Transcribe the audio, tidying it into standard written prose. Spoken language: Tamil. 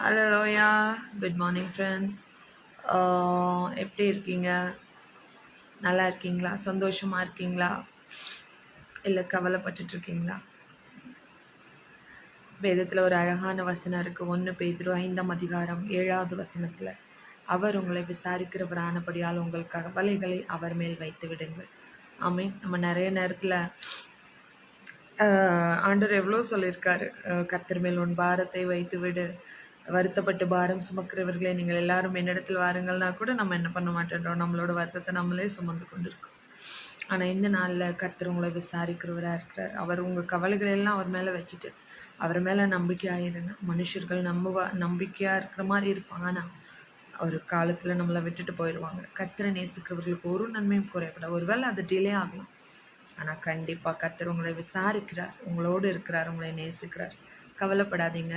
ஹலோயா, குட் மார்னிங் ஃப்ரெண்ட்ஸ். எப்படி இருக்கீங்க? நல்லா இருக்கீங்களா? சந்தோஷமாக இருக்கீங்களா? இல்லை கவலைப்பட்டுட்டு இருக்கீங்களா? வேதத்தில் ஒரு அழகான வசனம் இருக்குது. 1 பேதுரு 5ஆம் அதிகாரம் 7வது வசனத்தில், அவர் உங்களை விசாரிக்கிறவரானபடியால் உங்கள் கவலைகளை அவர் மேல் வைத்து விடுங்கள். ஆமீன். நம்ம நிறைய நேரத்தில் ஆண்டவர் எவ்வளோ சொல்லியிருக்காரு, கர்த்தர் மேல் உன் பாரத்தை வைத்து விடு, வருத்தப்பட்டு பாரம் சுமக்கிறவர்களே நீங்கள் எல்லாரும் என்னிடத்தில் வாருங்கள்னா கூட நம்ம என்ன பண்ண மாட்டேன்றோம், நம்மளோட வருத்தத்தை நம்மளே சுமந்து கொண்டு இருக்கோம். ஆனால் இந்த நாளில் கர்த்தர் உங்களை விசாரிக்கிறவராக இருக்கிறார். அவர் உங்கள் கவலைகள் எல்லாம் அவர் மேலே வச்சுட்டு அவர் மேலே நம்பிக்கையாக இருங்க. மனுஷர்கள் நம்பிக்கையாக இருக்கிற மாதிரி இருப்பாங்க, ஆனால் ஒரு காலத்தில் நம்மளை விட்டுட்டு போயிடுவாங்க. கர்த்தரை நேசிக்கிறவர்களுக்கு ஒரு நன்மையும் குறையப்படாது. ஒருவேளை அது டிலே ஆகலாம், ஆனால் கண்டிப்பாக கர்த்தர் உங்களை விசாரிக்கிறார், உங்களோடு இருக்கிறார், உங்களை நேசிக்கிறார். கவலைப்படாதீங்க.